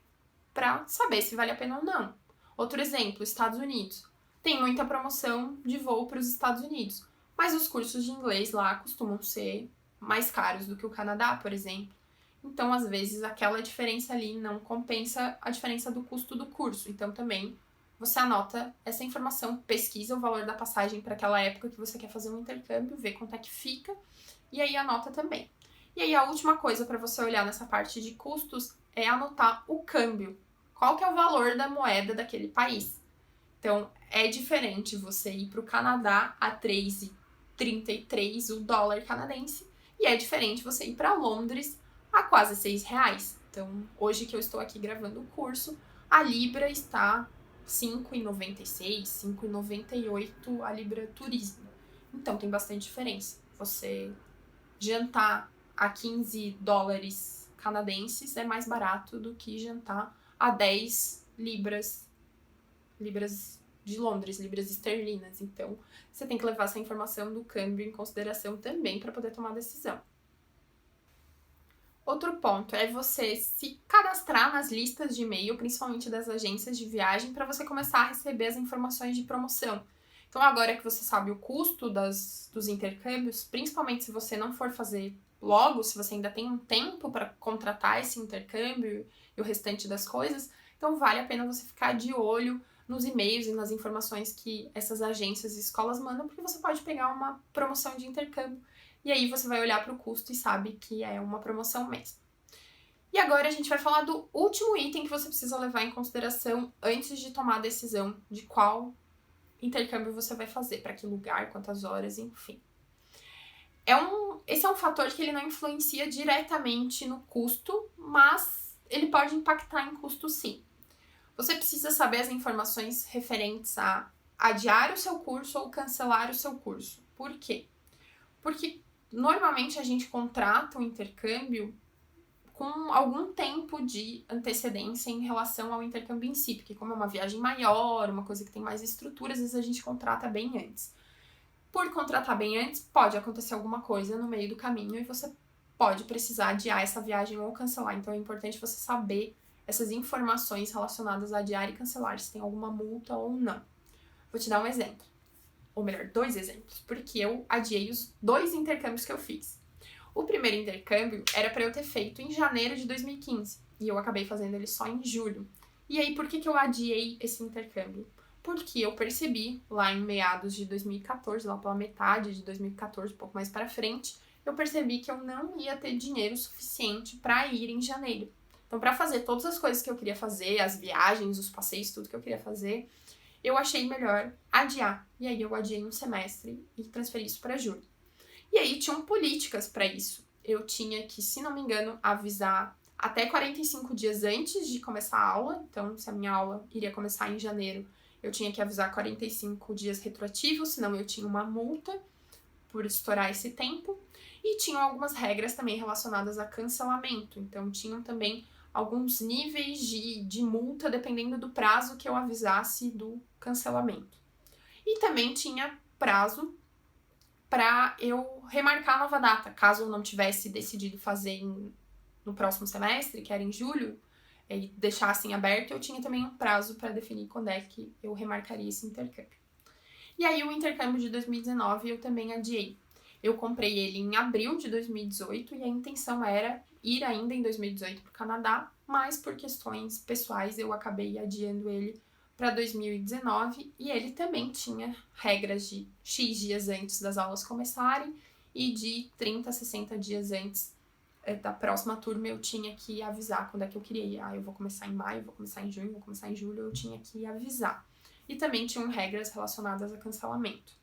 Speaker 1: para saber se vale a pena ou não. Outro exemplo, Estados Unidos. Tem muita promoção de voo para os Estados Unidos, mas os cursos de inglês lá costumam ser mais caros do que o Canadá, por exemplo. Então, às vezes, aquela diferença ali não compensa a diferença do custo do curso. Então, também, você anota essa informação, pesquisa o valor da passagem para aquela época que você quer fazer um intercâmbio, vê quanto é que fica, e aí anota também. E aí, a última coisa para você olhar nessa parte de custos é anotar o câmbio. Qual que é o valor da moeda daquele país? Então, é diferente você ir para o Canadá a 3,33 o dólar canadense E é diferente você ir para Londres a quase R$ 6. Então, hoje que eu estou aqui gravando o curso, a Libra está 5,96, 5,98 a Libra Turismo. Então, tem bastante diferença. Você jantar a 15 dólares canadenses é mais barato do que jantar a 10 libras de Londres, libras esterlinas. Então, você tem que levar essa informação do câmbio em consideração também para poder tomar a decisão. Outro ponto é você se cadastrar nas listas de e-mail, principalmente das agências de viagem, para você começar a receber as informações de promoção. Então, agora que você sabe o custo dos intercâmbios, principalmente se você não for fazer logo, se você ainda tem um tempo para contratar esse intercâmbio e o restante das coisas, então vale a pena você ficar de olho nos e-mails e nas informações que essas agências e escolas mandam, porque você pode pegar uma promoção de intercâmbio e aí você vai olhar para o custo e sabe que é uma promoção mesmo. E agora a gente vai falar do último item que você precisa levar em consideração antes de tomar a decisão de qual intercâmbio você vai fazer, para que lugar, quantas horas, enfim. Esse é um fator que ele não influencia diretamente no custo, mas ele pode impactar em custo sim. Você precisa saber as informações referentes a adiar o seu curso ou cancelar o seu curso. Por quê? Porque normalmente a gente contrata um intercâmbio com algum tempo de antecedência em relação ao intercâmbio em si, porque como é uma viagem maior, uma coisa que tem mais estrutura, às vezes a gente contrata bem antes. Por contratar bem antes, pode acontecer alguma coisa no meio do caminho e você pode precisar adiar essa viagem ou cancelar. Então é importante você saber essas informações relacionadas a adiar e cancelar, se tem alguma multa ou não. Vou te dar um exemplo, ou melhor, 2 exemplos, porque eu adiei os 2 intercâmbios que eu fiz. O primeiro intercâmbio era para eu ter feito em janeiro de 2015 e eu acabei fazendo ele só em julho. E aí, por que eu adiei esse intercâmbio? Porque eu percebi lá em meados de 2014, lá pela metade de 2014, um pouco mais para frente, eu percebi que eu não ia ter dinheiro suficiente para ir em janeiro. Então, para fazer todas as coisas que eu queria fazer, as viagens, os passeios, tudo que eu queria fazer, eu achei melhor adiar. E aí eu adiei um semestre e transferi isso para julho. E aí tinham políticas para isso. Eu tinha que, se não me engano, avisar até 45 dias antes de começar a aula. Então, se a minha aula iria começar em janeiro, eu tinha que avisar 45 dias retroativos, senão eu tinha uma multa por estourar esse tempo. E tinham algumas regras também relacionadas a cancelamento. Então, tinham também alguns níveis de multa dependendo do prazo que eu avisasse do cancelamento. E também tinha prazo para eu remarcar a nova data, caso eu não tivesse decidido fazer no próximo semestre, que era em julho, e deixassem aberto, eu tinha também um prazo para definir quando é que eu remarcaria esse intercâmbio. E aí o intercâmbio de 2019 eu também adiei. Eu comprei ele em abril de 2018 e a intenção era ir ainda em 2018 para o Canadá, mas por questões pessoais eu acabei adiando ele para 2019 e ele também tinha regras de X dias antes das aulas começarem e de 30 a 60 dias antes da próxima turma eu tinha que avisar quando é que eu queria ir. Eu vou começar em maio, vou começar em junho, vou começar em julho, eu tinha que avisar. E também tinham regras relacionadas a cancelamento.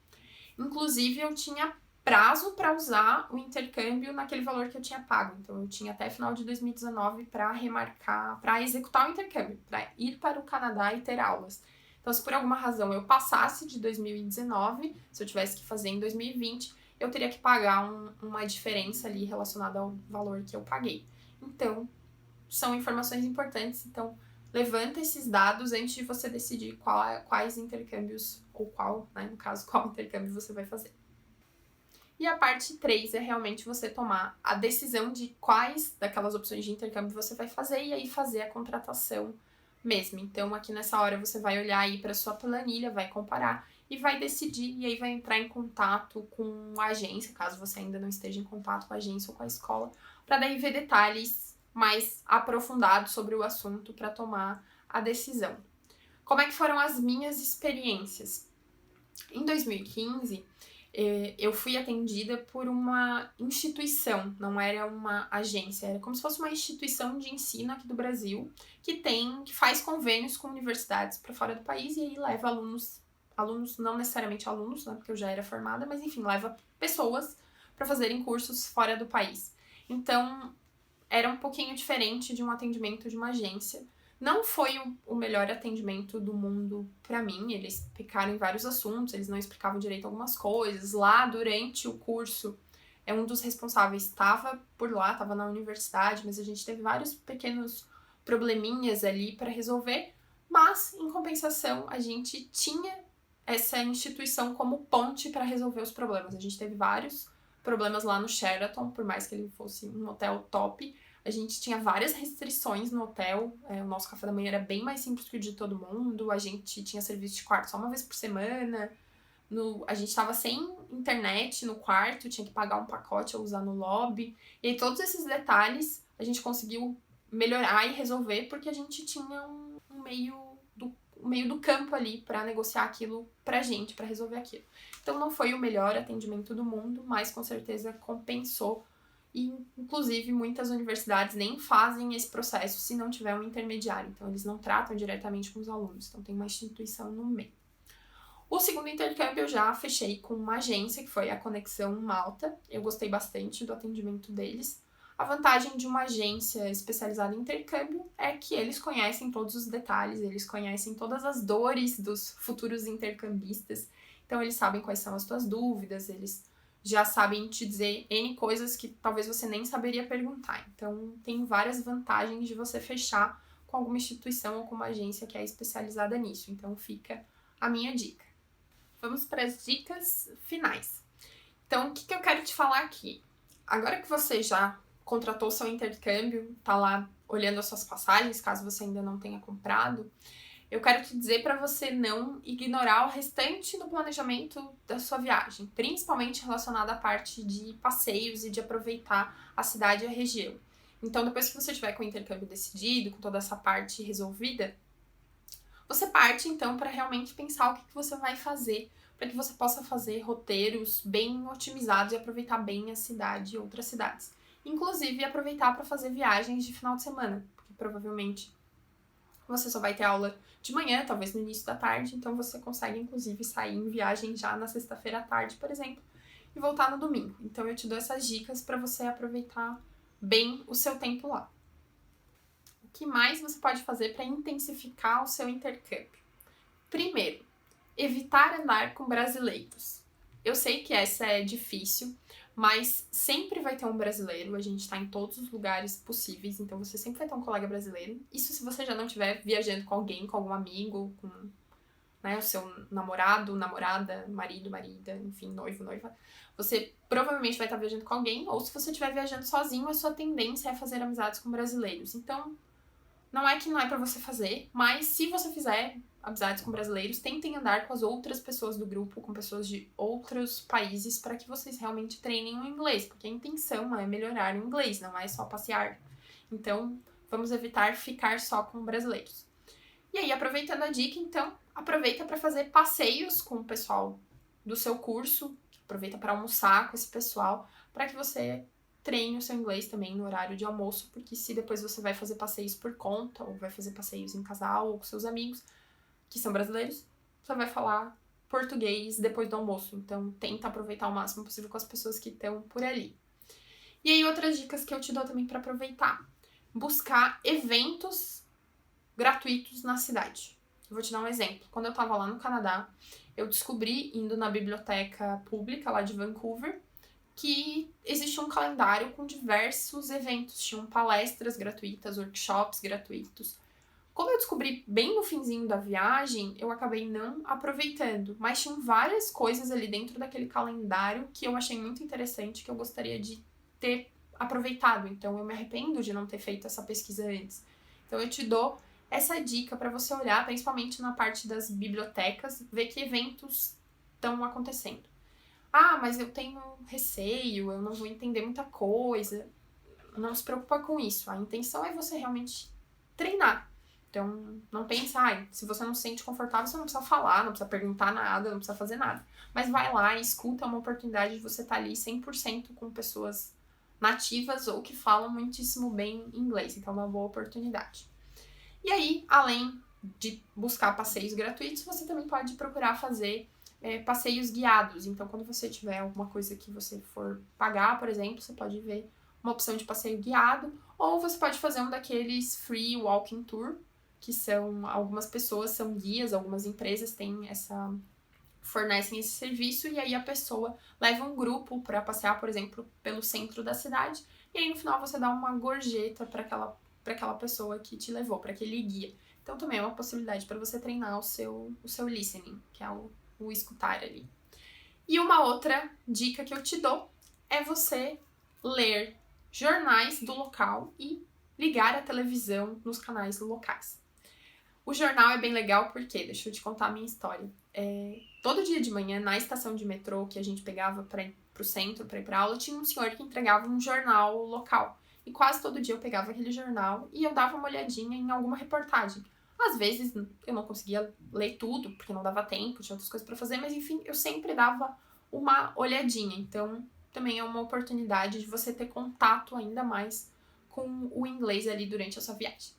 Speaker 1: Inclusive, eu tinha prazo para usar o intercâmbio naquele valor que eu tinha pago. Então, eu tinha até final de 2019 para remarcar, para executar o intercâmbio, para ir para o Canadá e ter aulas. Então, se por alguma razão eu passasse de 2019, se eu tivesse que fazer em 2020, eu teria que pagar uma diferença ali relacionada ao valor que eu paguei. Então, são informações importantes. Então, levanta esses dados antes de você decidir quais intercâmbios, ou qual, né, no caso, qual intercâmbio você vai fazer. E a parte 3 é realmente você tomar a decisão de quais daquelas opções de intercâmbio você vai fazer e aí fazer a contratação mesmo. Então, aqui nessa hora você vai olhar aí para sua planilha, vai comparar e vai decidir, e aí vai entrar em contato com a agência, caso você ainda não esteja em contato com a agência ou com a escola, para daí ver detalhes mais aprofundados sobre o assunto para tomar a decisão. Como é que foram as minhas experiências? Em 2015, eu fui atendida por uma instituição, não era uma agência, era como se fosse uma instituição de ensino aqui do Brasil, que faz convênios com universidades para fora do país e aí leva alunos, não necessariamente alunos, né, porque eu já era formada, mas enfim, leva pessoas para fazerem cursos fora do país. Então, era um pouquinho diferente de um atendimento de uma agência. Não foi o melhor atendimento do mundo para mim, eles pecaram em vários assuntos, eles não explicavam direito algumas coisas. Lá, durante o curso, um dos responsáveis estava por lá, estava na universidade, mas a gente teve vários pequenos probleminhas ali para resolver, mas, em compensação, a gente tinha essa instituição como ponte para resolver os problemas. A gente teve vários problemas lá no Sheraton, por mais que ele fosse um hotel top. A gente tinha várias restrições no hotel, o nosso café da manhã era bem mais simples que o de todo mundo, a gente tinha serviço de quarto só uma vez por semana, a gente tava sem internet no quarto, tinha que pagar um pacote ou usar no lobby, e aí todos esses detalhes a gente conseguiu melhorar e resolver porque a gente tinha um meio do campo ali para negociar aquilo pra gente, para resolver aquilo. Então não foi o melhor atendimento do mundo, mas com certeza compensou. E, inclusive, muitas universidades nem fazem esse processo se não tiver um intermediário. Então, eles não tratam diretamente com os alunos. Então, tem uma instituição no meio. O segundo intercâmbio eu já fechei com uma agência, que foi a Conexão Malta. Eu gostei bastante do atendimento deles. A vantagem de uma agência especializada em intercâmbio é que eles conhecem todos os detalhes, eles conhecem todas as dores dos futuros intercambistas. Então, eles sabem quais são as tuas dúvidas, eles já sabem te dizer N coisas que talvez você nem saberia perguntar. Então, tem várias vantagens de você fechar com alguma instituição ou com uma agência que é especializada nisso. Então, fica a minha dica. Vamos para as dicas finais. Então, o que eu quero te falar aqui? Agora que você já contratou seu intercâmbio, tá lá olhando as suas passagens, caso você ainda não tenha comprado, eu quero te dizer para você não ignorar o restante do planejamento da sua viagem, principalmente relacionado à parte de passeios e de aproveitar a cidade e a região. Então, depois que você tiver com o intercâmbio decidido, com toda essa parte resolvida, você parte, então, para realmente pensar o que você vai fazer, para que você possa fazer roteiros bem otimizados e aproveitar bem a cidade e outras cidades. Inclusive, aproveitar para fazer viagens de final de semana, porque provavelmente você só vai ter aula de manhã, talvez no início da tarde, então você consegue, inclusive, sair em viagem já na sexta-feira à tarde, por exemplo, e voltar no domingo. Então, eu te dou essas dicas para você aproveitar bem o seu tempo lá. O que mais você pode fazer para intensificar o seu intercâmbio? Primeiro, evitar andar com brasileiros. Eu sei que essa é difícil, mas sempre vai ter um brasileiro, a gente tá em todos os lugares possíveis, então você sempre vai ter um colega brasileiro. Isso se você já não estiver viajando com alguém, com algum amigo, com o seu namorado, namorada, marido, marida, enfim, noivo, noiva. Você provavelmente vai estar viajando com alguém, ou se você estiver viajando sozinho, a sua tendência é fazer amizades com brasileiros. Então, não é que não é pra você fazer, mas se você fizer amizades com brasileiros, tentem andar com as outras pessoas do grupo, com pessoas de outros países, para que vocês realmente treinem o inglês, porque a intenção é melhorar o inglês, não é só passear. Então, vamos evitar ficar só com brasileiros. E aí, aproveitando a dica, então, aproveita para fazer passeios com o pessoal do seu curso, aproveita para almoçar com esse pessoal, para que você treine o seu inglês também no horário de almoço, porque se depois você vai fazer passeios por conta, ou vai fazer passeios em casal, ou com seus amigos, que são brasileiros, você vai falar português depois do almoço. Então, tenta aproveitar o máximo possível com as pessoas que estão por ali. E aí, outras dicas que eu te dou também para aproveitar. Buscar eventos gratuitos na cidade. Eu vou te dar um exemplo. Quando eu tava lá no Canadá, eu descobri, indo na biblioteca pública lá de Vancouver, que existe um calendário com diversos eventos. Tinham palestras gratuitas, workshops gratuitos. Como eu descobri bem no finzinho da viagem, eu acabei não aproveitando. Mas tinham várias coisas ali dentro daquele calendário que eu achei muito interessante, que eu gostaria de ter aproveitado. Então, eu me arrependo de não ter feito essa pesquisa antes. Então, eu te dou essa dica para você olhar, principalmente na parte das bibliotecas, ver que eventos estão acontecendo. Ah, mas eu tenho receio, eu não vou entender muita coisa. Não se preocupa com isso. A intenção é você realmente treinar. Então, não pensa, se você não se sente confortável, você não precisa falar, não precisa perguntar nada, não precisa fazer nada. Mas vai lá e escuta uma oportunidade de você estar ali 100% com pessoas nativas ou que falam muitíssimo bem inglês. Então, é uma boa oportunidade. E aí, além de buscar passeios gratuitos, você também pode procurar fazer passeios guiados. Então, quando você tiver alguma coisa que você for pagar, por exemplo, você pode ver uma opção de passeio guiado, ou você pode fazer um daqueles free walking tour, que são, algumas pessoas são guias, algumas empresas fornecem esse serviço, e aí a pessoa leva um grupo para passear, por exemplo, pelo centro da cidade, e aí no final você dá uma gorjeta para aquela pessoa que te levou, para aquele guia. Então também é uma possibilidade para você treinar o seu listening, que é o escutar ali. E uma outra dica que eu te dou é você ler jornais do local e ligar a televisão nos canais locais. O jornal é bem legal porque, deixa eu te contar a minha história. Todo dia de manhã, na estação de metrô que a gente pegava para ir pro centro, para ir pra aula, tinha um senhor que entregava um jornal local. E quase todo dia eu pegava aquele jornal e eu dava uma olhadinha em alguma reportagem. Às vezes eu não conseguia ler tudo, porque não dava tempo, tinha outras coisas para fazer, mas enfim, eu sempre dava uma olhadinha. Então, também é uma oportunidade de você ter contato ainda mais com o inglês ali durante a sua viagem.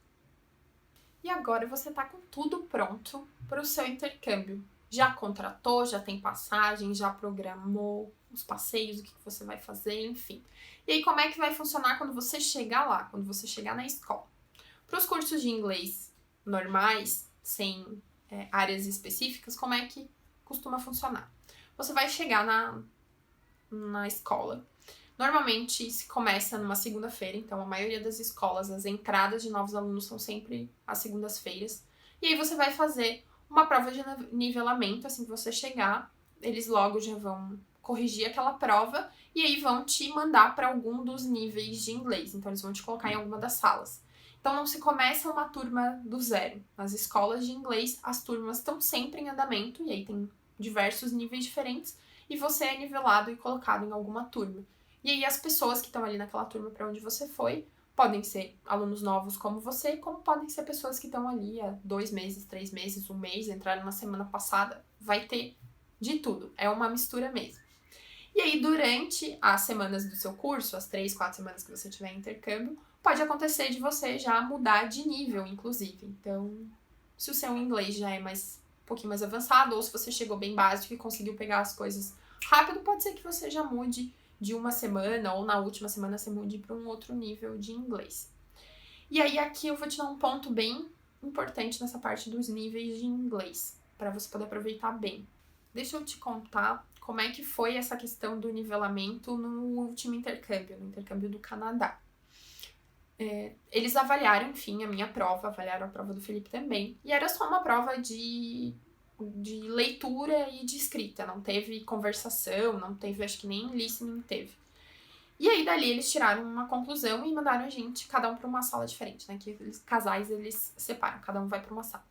Speaker 1: E agora você tá com tudo pronto para o seu intercâmbio. Já contratou, já tem passagem, já programou os passeios, o que você vai fazer, enfim. E aí, como é que vai funcionar quando você chegar lá, quando você chegar na escola? Para os cursos de inglês normais, sem áreas específicas, como é que costuma funcionar? Você vai chegar na escola. Normalmente se começa numa segunda-feira, então a maioria das escolas, as entradas de novos alunos são sempre às segundas-feiras. E aí você vai fazer uma prova de nivelamento, assim que você chegar, eles logo já vão corrigir aquela prova e aí vão te mandar para algum dos níveis de inglês. Então eles vão te colocar em alguma das salas. Então não se começa uma turma do zero. Nas escolas de inglês, as turmas estão sempre em andamento e aí tem diversos níveis diferentes e você é nivelado e colocado em alguma turma. E aí as pessoas que estão ali naquela turma para onde você foi podem ser alunos novos como você, como podem ser pessoas que estão ali há 2 meses, 3 meses, 1 mês, entraram na semana passada. Vai ter de tudo. É uma mistura mesmo. E aí, durante as semanas do seu curso, as 3, 4 semanas que você tiver em intercâmbio, pode acontecer de você já mudar de nível, inclusive. Então, se o seu inglês já é um pouquinho mais avançado, ou se você chegou bem básico e conseguiu pegar as coisas rápido, pode ser que você já mude de uma semana, ou na última semana você mude para um outro nível de inglês. E aí, aqui eu vou te dar um ponto bem importante nessa parte dos níveis de inglês, para você poder aproveitar bem. Deixa eu te contar como é que foi essa questão do nivelamento no último intercâmbio, no intercâmbio do Canadá. Eles avaliaram, enfim, a minha prova, avaliaram a prova do Felipe também, e era só uma prova de leitura e de escrita, não teve conversação, não teve, acho que nem listening teve. E aí, dali, eles tiraram uma conclusão e mandaram a gente, cada um para uma sala diferente, né, que casais eles separam, cada um vai para uma sala.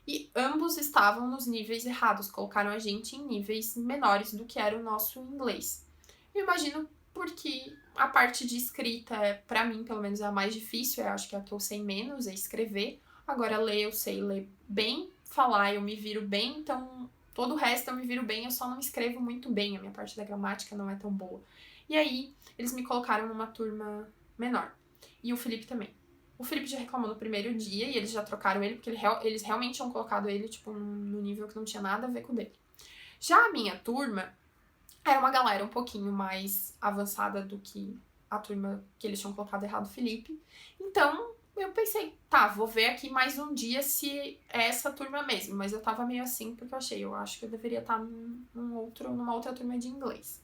Speaker 1: E ambos estavam nos níveis errados, colocaram a gente em níveis menores do que era o nosso inglês. Eu imagino porque a parte de escrita, pra mim, pelo menos, é a mais difícil, eu acho que é a que eu sei menos, é escrever. Agora, ler, eu sei ler bem, falar eu me viro bem, então todo o resto eu me viro bem, eu só não escrevo muito bem, a minha parte da gramática não é tão boa. E aí, eles me colocaram numa turma menor. E o Felipe também. O Felipe já reclamou no primeiro dia e eles já trocaram ele, porque eles realmente tinham colocado ele, tipo, no nível que não tinha nada a ver com o dele. Já a minha turma era uma galera um pouquinho mais avançada do que a turma que eles tinham colocado errado, o Felipe. Então, eu pensei, tá, vou ver aqui mais um dia se é essa turma mesmo. Mas eu tava meio assim, porque eu acho que eu deveria estar numa outra turma de inglês.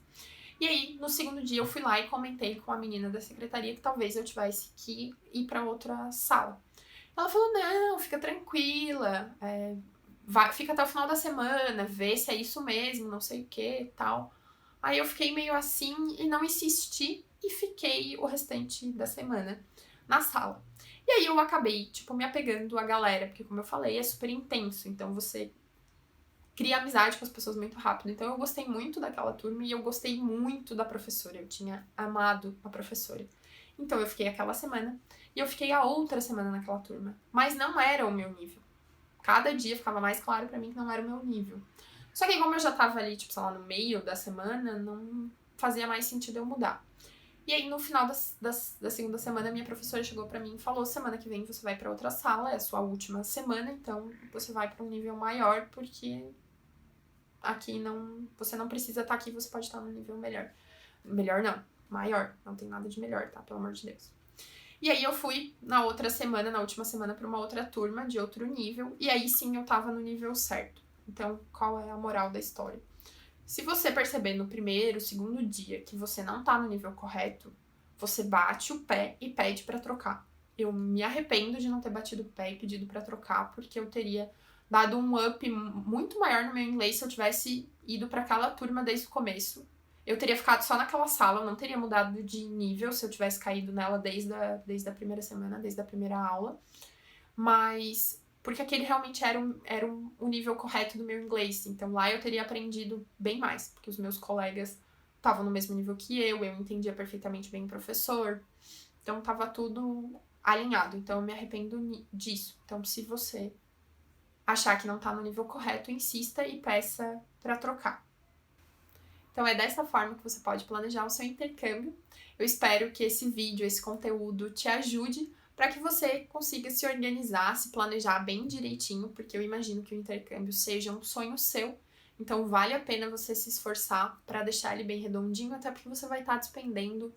Speaker 1: E aí, no segundo dia, eu fui lá e comentei com a menina da secretaria que talvez eu tivesse que ir pra outra sala. Ela falou, não, fica tranquila, fica até o final da semana, vê se é isso mesmo, não sei o que e tal. Aí eu fiquei meio assim e não insisti e fiquei o restante da semana na sala. E aí eu acabei, tipo, me apegando à galera, porque como eu falei, é super intenso, então você cria amizade com as pessoas muito rápido. Então eu gostei muito daquela turma e eu gostei muito da professora. Eu tinha amado a professora. Então eu fiquei aquela semana e eu fiquei a outra semana naquela turma. Mas não era o meu nível. Cada dia ficava mais claro pra mim que não era o meu nível. Só que como eu já tava ali, tipo, sei lá, no meio da semana, não fazia mais sentido eu mudar. E aí, no final da segunda semana, minha professora chegou pra mim e falou, semana que vem você vai pra outra sala, é a sua última semana, então você vai pra um nível maior, porque aqui não... Você não precisa estar aqui, você pode estar no nível melhor. Melhor não, maior. Não tem nada de melhor, tá? Pelo amor de Deus. E aí eu fui na última semana, pra uma outra turma de outro nível. E aí sim eu tava no nível certo. Então, qual é a moral da história? Se você perceber no primeiro, segundo dia que você não tá no nível correto, você bate o pé e pede pra trocar. Eu me arrependo de não ter batido o pé e pedido pra trocar, porque eu teria dado um up muito maior no meu inglês se eu tivesse ido pra aquela turma desde o começo. Eu teria ficado só naquela sala, eu não teria mudado de nível se eu tivesse caído nela desde a primeira semana, desde a primeira aula. Mas porque aquele realmente era o nível correto do meu inglês. Então lá eu teria aprendido bem mais, porque os meus colegas estavam no mesmo nível que eu entendia perfeitamente bem o professor. Então tava tudo alinhado. Então eu me arrependo disso. Então se você achar que não tá no nível correto, insista e peça pra trocar. Então é dessa forma que você pode planejar o seu intercâmbio. Eu espero que esse vídeo, esse conteúdo te ajude para que você consiga se organizar, se planejar bem direitinho, porque eu imagino que o intercâmbio seja um sonho seu. Então vale a pena você se esforçar para deixar ele bem redondinho, até porque você vai estar despendendo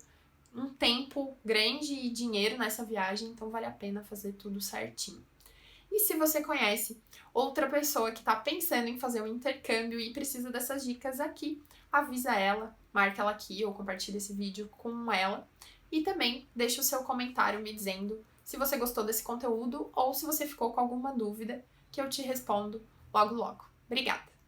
Speaker 1: um tempo grande e dinheiro nessa viagem, então vale a pena fazer tudo certinho. E se você conhece outra pessoa que está pensando em fazer um intercâmbio e precisa dessas dicas aqui, avisa ela, marca ela aqui ou compartilha esse vídeo com ela. E também deixa o seu comentário me dizendo se você gostou desse conteúdo ou se você ficou com alguma dúvida, que eu te respondo logo logo. Obrigada!